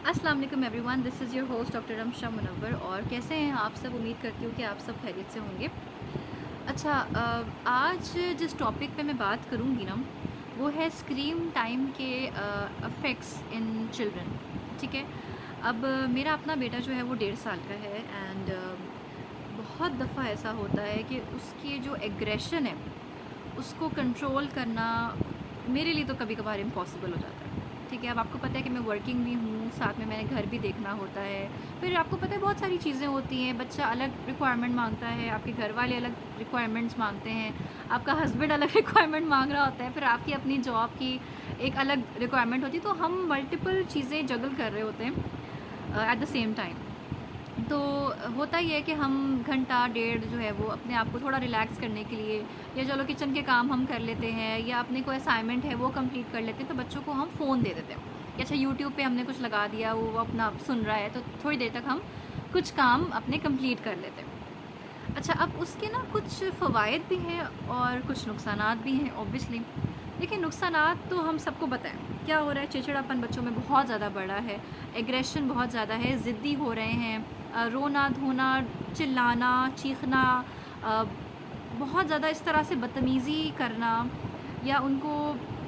अस्सलाम वालेकुम everyone, this is your host doctor Ramsha Munawwar. और कैसे हैं आप सब? उम्मीद करती हूँ कि आप सब खैरियत से होंगे। अच्छा, आज जिस टॉपिक पे मैं बात करूँगी ना, वो है स्क्रीन टाइम के अफेक्ट्स इन चिल्ड्रन। ठीक है। अब मेरा अपना बेटा जो है वो 1.5 साल का है एंड बहुत दफ़ा ऐसा होता है कि उसकी जो एग्रेशन है उसको कंट्रोल करना मेरे लिए तो कभी कभार इम्पॉसिबल हो जाता है। ठीक है। अब आपको पता है कि मैं वर्किंग भी हूँ, साथ में मैंने घर भी देखना होता है। फिर आपको पता है बहुत सारी चीज़ें होती हैं, बच्चा अलग रिक्वायरमेंट मांगता है, आपके घर वाले अलग रिक्वायरमेंट्स मांगते हैं, आपका हस्बैंड अलग रिक्वायरमेंट मांग रहा होता है, फिर आपकी अपनी जॉब की एक अलग रिक्वायरमेंट होती है। तो हम मल्टीपल चीज़ें जगल कर रहे होते हैं एट द सेम टाइम। तो होता ही है कि हम घंटा डेढ़ जो है वो अपने आप को थोड़ा रिलैक्स करने के लिए, या चलो किचन के काम हम कर लेते हैं, या अपने कोई असाइनमेंट है वो कंप्लीट कर लेते हैं, तो बच्चों को हम फ़ोन दे देते हैं कि अच्छा यूट्यूब पे हमने कुछ लगा दिया, वो अपना सुन रहा है, तो थोड़ी देर तक हम कुछ काम अपने कंप्लीट कर लेते हैं। अच्छा, अब उसके ना कुछ फ़वाइद भी हैं और कुछ नुकसानात भी हैं ऑब्वियसली। देखिए, नुकसानात तो हम सबको पता है क्या हो रहा है। चिड़चिड़ापन बच्चों में बहुत ज़्यादा बढ़ा है, एग्रेशन बहुत ज़्यादा है, ज़िद्दी हो रहे हैं, रोना धोना, चिल्लाना, चीखना, अ, बहुत ज़्यादा इस तरह से बदतमीज़ी करना, या उनको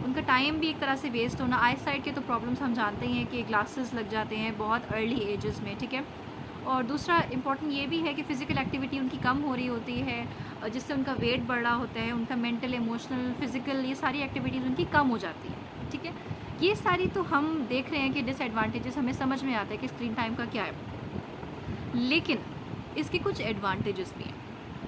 उनका टाइम भी एक तरह से वेस्ट होना। आई साइट के तो प्रॉब्लम्स हम जानते ही हैं कि ग्लासेस लग जाते हैं बहुत अर्ली एजेस में। ठीक है। और दूसरा इम्पॉर्टेंट ये भी है कि फ़िज़िकल एक्टिविटी उनकी कम हो रही होती है, जिससे उनका वेट बढ़ रहा होता है, उनका मेंटल, इमोशनल, फ़िज़िकल, ये सारी एक्टिविटीज़ उनकी कम हो जाती है। ठीक है। ये सारी तो हम देख रहे हैं कि डिसएडवांटेजेस हमें समझ में आता है कि स्क्रीन टाइम का क्या है, लेकिन इसके कुछ एडवांटेजेस भी हैं।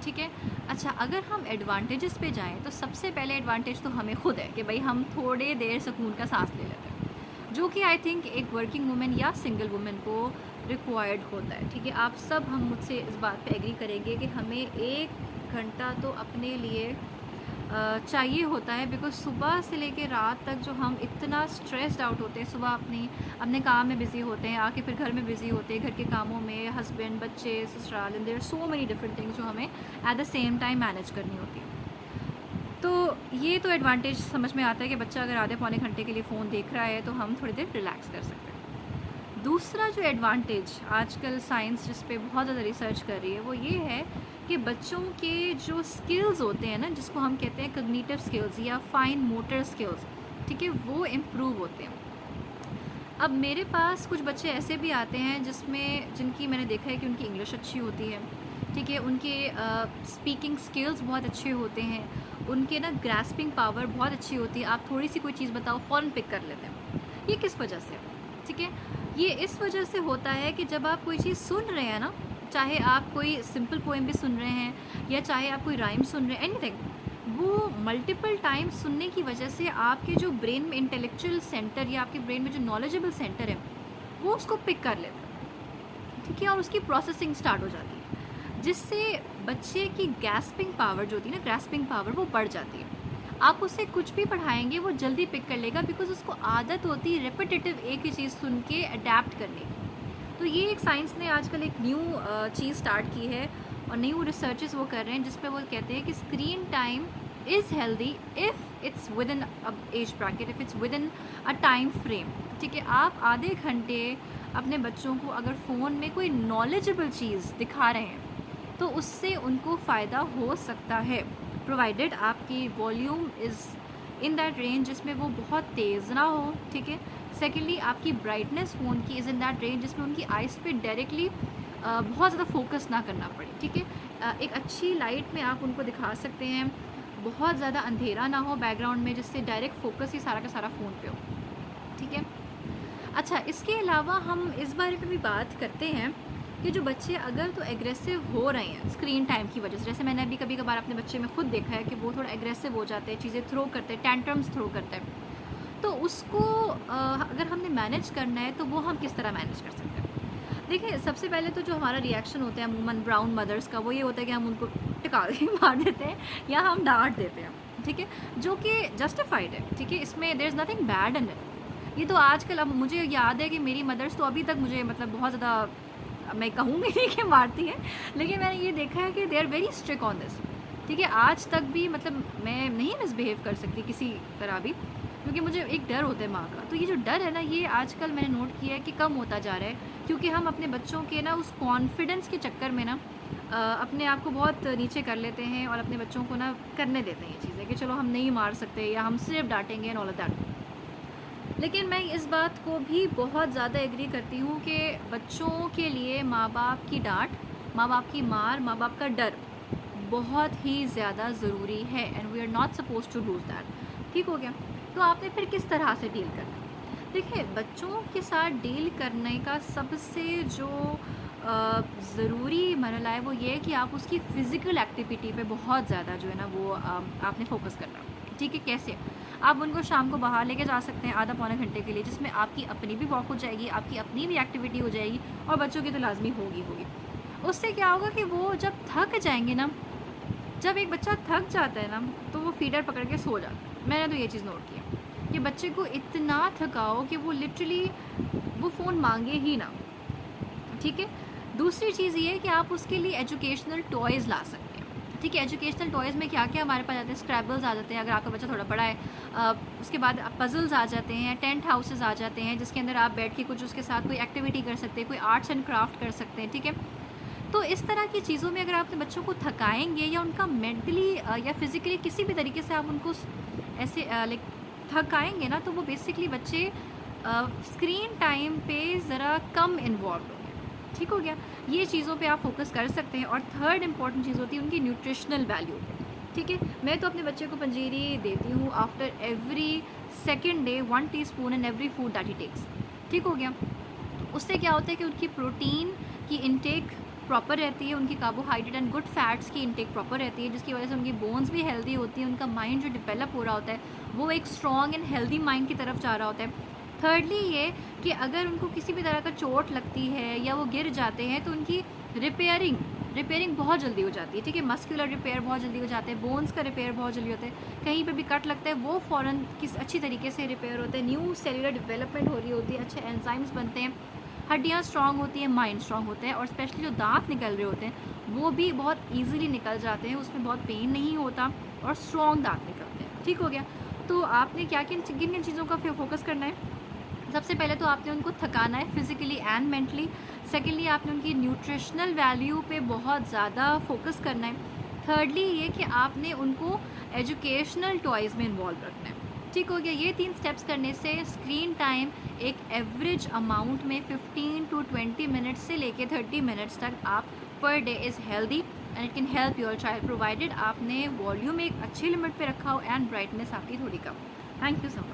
ठीक है। अच्छा, अगर हम एडवांटेजेस पे जाएं तो सबसे पहले एडवांटेज तो हमें खुद है कि भाई हम थोड़े देर सुकून का सांस ले लेते हैं, जो कि आई थिंक एक वर्किंग वुमेन या सिंगल वुमेन को रिक्वायर्ड होता है। ठीक है। आप सब हम मुझसे इस बात पे एग्री करेंगे कि हमें 1 घंटा तो अपने लिए चाहिए होता है, बिकॉज़ सुबह से लेके रात तक जो हम इतना स्ट्रेस्ड आउट होते हैं, सुबह अपने काम में बिज़ी होते हैं, आके फिर घर में बिज़ी होते हैं, घर के कामों में, हस्बैंड, बच्चे, ससुराल, and there are so many different things जो हमें at the same time manage करनी होती है। तो ये तो एडवांटेज समझ में आता है कि बच्चा अगर आधे पौने घंटे के लिए फ़ोन देख रहा है तो हम थोड़ी देर रिलैक्स कर सकते हैं। दूसरा जो एडवांटेज आजकल साइंस जिस पे बहुत ज़्यादा रिसर्च कर रही है वो ये है कि बच्चों के जो स्किल्स होते हैं ना, जिसको हम कहते हैं कॉग्निटिव स्किल्स या फाइन मोटर स्किल्स, ठीक है, वो इम्प्रूव होते हैं। अब मेरे पास कुछ बच्चे ऐसे भी आते हैं जिनकी मैंने देखा है कि उनकी इंग्लिश अच्छी होती है। ठीक है। उनके स्पीकिंग स्किल्स बहुत अच्छे होते हैं, उनके ना ग्रास्पिंग पावर बहुत अच्छी होती है। आप थोड़ी सी कोई चीज़ बताओ, फ़ौरन पिक कर लेते हैं। ये किस वजह से? ठीक है। ये इस वजह से होता है कि जब आप कोई चीज़ सुन रहे हैं ना, चाहे आप कोई सिंपल पोएम भी सुन रहे हैं या चाहे आप कोई राइम सुन रहे हैं, एनीथिंग, वो मल्टीपल टाइम सुनने की वजह से आपके जो ब्रेन में इंटेलेक्चुअल सेंटर या आपके ब्रेन में जो नॉलेजेबल सेंटर है वो उसको पिक कर लेता है। ठीक है। और उसकी प्रोसेसिंग स्टार्ट हो जाती है, जिससे बच्चे की गैस्पिंग पावर जो होती है ना, ग्रास्पिंग पावर, वो बढ़ जाती है। आप उसे कुछ भी पढ़ाएंगे वो जल्दी पिक कर लेगा, बिकॉज उसको आदत होती है रेपिटेटिव एक ही चीज़ सुन के अडेप्ट करने की। तो ये एक साइंस ने आजकल एक न्यू चीज़ स्टार्ट की है और न्यू रिसर्चेस वो कर रहे हैं, जिसपे वो कहते हैं कि screen time is healthy if it's with in age bracket, if it's with in a time frame. ठीक है। आप आधे घंटे अपने बच्चों को अगर फ़ोन में कोई नॉलेजेबल चीज़ दिखा रहे हैं तो उससे उनको फ़ायदा हो सकता है, प्रोवाइडेड आपकी volume is in that range जिसमें वो बहुत तेज़ ना हो। ठीक है। सेकेंडली, आपकी ब्राइटनेस फ़ोन की इज़ इन दैट रेंज जिसमें उनकी आइज़ पे डायरेक्टली बहुत ज़्यादा फोकस ना करना पड़े। ठीक है। एक अच्छी लाइट में आप उनको दिखा सकते हैं, बहुत ज़्यादा अंधेरा ना हो बैकग्राउंड में, जिससे डायरेक्ट फोकस ही सारा का सारा फ़ोन पे हो। ठीक है। अच्छा, इसके अलावा हम इस बारे में भी बात करते हैं कि जो बच्चे अगर तो एग्रेसिव हो रहे हैं स्क्रीन टाइम की वजह से, जैसे मैंने अभी कभी कभार अपने बच्चे में खुद देखा है कि वो थोड़ा एग्रेसिव हो जाते हैं, चीज़ें थ्रो करते हैं, टैंट्रम्स थ्रो करते हैं, तो उसको अगर हमने मैनेज करना है तो वो हम किस तरह मैनेज कर सकते हैं? देखिए, सबसे पहले तो जो हमारा रिएक्शन होता है अमूमन ब्राउन मदर्स का, वो ये होता है कि हम उनको टिका के मार देते हैं या हम डांट देते हैं। ठीक है। जो कि जस्टिफाइड है। ठीक है। इसमें there is nothing bad in it. ये तो आजकल, अब मुझे याद है कि मेरी मदर्स तो अभी तक मुझे मतलब बहुत ज़्यादा, मैं कहूँगी नहीं कि मारती है, लेकिन मैंने ये देखा है कि they are very strict on this. ठीक है। आज तक भी मतलब मैं नहीं मिसबिहेव कर सकती किसी तरह भी, क्योंकि मुझे एक डर होता है माँ का। तो ये जो डर है ना, ये आजकल मैंने नोट किया है कि कम होता जा रहा है, क्योंकि हम अपने बच्चों के ना उस कॉन्फिडेंस के चक्कर में ना अपने आप को बहुत नीचे कर लेते हैं और अपने बच्चों को ना करने देते हैं ये चीज़ें कि चलो हम नहीं मार सकते या हम सिर्फ डांटेंगे एंड ऑल ऑफ दैट। लेकिन मैं इस बात को भी बहुत ज़्यादा एग्री करती हूँ कि बच्चों के लिए माँ बाप की डांट, माँ बाप की मार, माँ बाप का डर बहुत ही ज़्यादा ज़रूरी है and we are not suppose to lose that. ठीक हो गया। तो आपने फिर किस तरह से डील करना है? देखिए, बच्चों के साथ डील करने का सबसे जो ज़रूरी मरहला है वो ये है कि आप उसकी फ़िज़िकल एक्टिविटी पे बहुत ज़्यादा जो है ना वो आपने फ़ोकस करना है। ठीक है, कैसे? आप उनको शाम को बाहर लेके जा सकते हैं आधा पौने घंटे के लिए, जिसमें आपकी अपनी भी वॉक हो जाएगी, आपकी अपनी भी एक्टिविटी हो जाएगी और बच्चों की तो लाज़मी होगी। उससे क्या होगा कि वो जब थक जाएँगे ना, जब एक बच्चा थक जाता है ना, तो वो फ़ीडर पकड़ के सो जाता है। मैंने तो ये चीज़ नोट की है कि बच्चे को इतना थकाओ कि वो लिटरली वो फ़ोन माँगे ही ना। ठीक है? दूसरी चीज़ ये है कि आप उसके लिए एजुकेशनल टॉयज़ ला सकते हैं। ठीक है? एजुकेशनल टॉयज़ में क्या-क्या हमारे पास आते हैं, स्क्रैबल्स आ जाते हैं अगर आपका बच्चा थोड़ा बड़ा है। उसके बाद पज़ल्स आ जाते हैं, टेंट हाउसेस आ जाते हैं जिसके अंदर आप बैठ के कुछ उसके साथ कोई एक्टिविटी कर सकते हैं, कोई आर्ट्स एंड क्राफ्ट कर सकते हैं। ठीक है? तो इस तरह की चीज़ों में अगर आप अपने बच्चों को थकाएँगे या उनका मेंटली या फिज़िकली किसी भी तरीके से आप उनको ऐसे लाइक थकाएँगे ना, तो वो बेसिकली बच्चे स्क्रीन टाइम पे ज़रा कम इन्वॉल्व होंगे। ठीक हो गया? ये चीज़ों पे आप फ़ोकस कर सकते हैं। और थर्ड इम्पॉर्टेंट चीज़ होती है उनकी न्यूट्रिशनल वैल्यू पे। ठीक है? मैं तो अपने बच्चे को पंजीरी देती हूँ after every second day 1 teaspoon in every food that he takes. ठीक हो गया? उससे क्या होता है कि उनकी प्रोटीन की इनटेक प्रॉपर रहती है, उनकी कार्बोहाइड्रेट एंड गुड फैट्स की इनटेक प्रॉपर रहती है, जिसकी वजह से उनकी बोन्स भी हेल्दी होती है, उनका माइंड जो डेवलप हो रहा होता है वो एक स्ट्रॉन्ग एंड हेल्दी माइंड की तरफ जा रहा होता है। थर्डली ये कि अगर उनको किसी भी तरह का चोट लगती है या वो गिर जाते हैं तो उनकी रिपेयरिंग बहुत जल्दी हो जाती है। ठीक है? मस्कुलर रिपेयर बहुत जल्दी हो जाते हैं, बोन्स का रिपेयर बहुत जल्दी होता है, कहीं पे भी कट लगता है वो फ़ौरन किस अच्छी तरीके से रिपेयर होता है, न्यू सेलुलर डेवलपमेंट हो रही होती है, अच्छे एंजाइम्स बनते हैं, हड्डियाँ स्ट्रांग होती हैं, माइंड स्ट्रांग होता है और स्पेशली जो दांत निकल रहे होते हैं वो भी बहुत ईजिली निकल जाते हैं, उसमें बहुत पेन नहीं होता और स्ट्रॉन्ग दांत निकलते हैं। ठीक हो गया? तो आपने क्या किन किन किन चीज़ों का फिर फोकस करना है? सबसे पहले तो आपने उनको थकाना है फिज़िकली एंड मेंटली। सेकेंडली आपने उनकी न्यूट्रिशनल वैल्यू पे बहुत ज़्यादा फोकस करना है। थर्डली ये कि आपने उनको एजुकेशनल टॉयज़ में इन्वॉल्व रखना है। ठीक हो गया? ये 3 स्टेप्स करने से स्क्रीन टाइम एक एवरेज अमाउंट में 15 टू 20 मिनट्स से लेके 30 मिनट्स तक आप per day is healthy and it can help your child, provided आपने वॉल्यूम एक अच्छी लिमिट पे रखा हो एंड ब्राइटनेस आपकी थोड़ी कम। Thank you so much.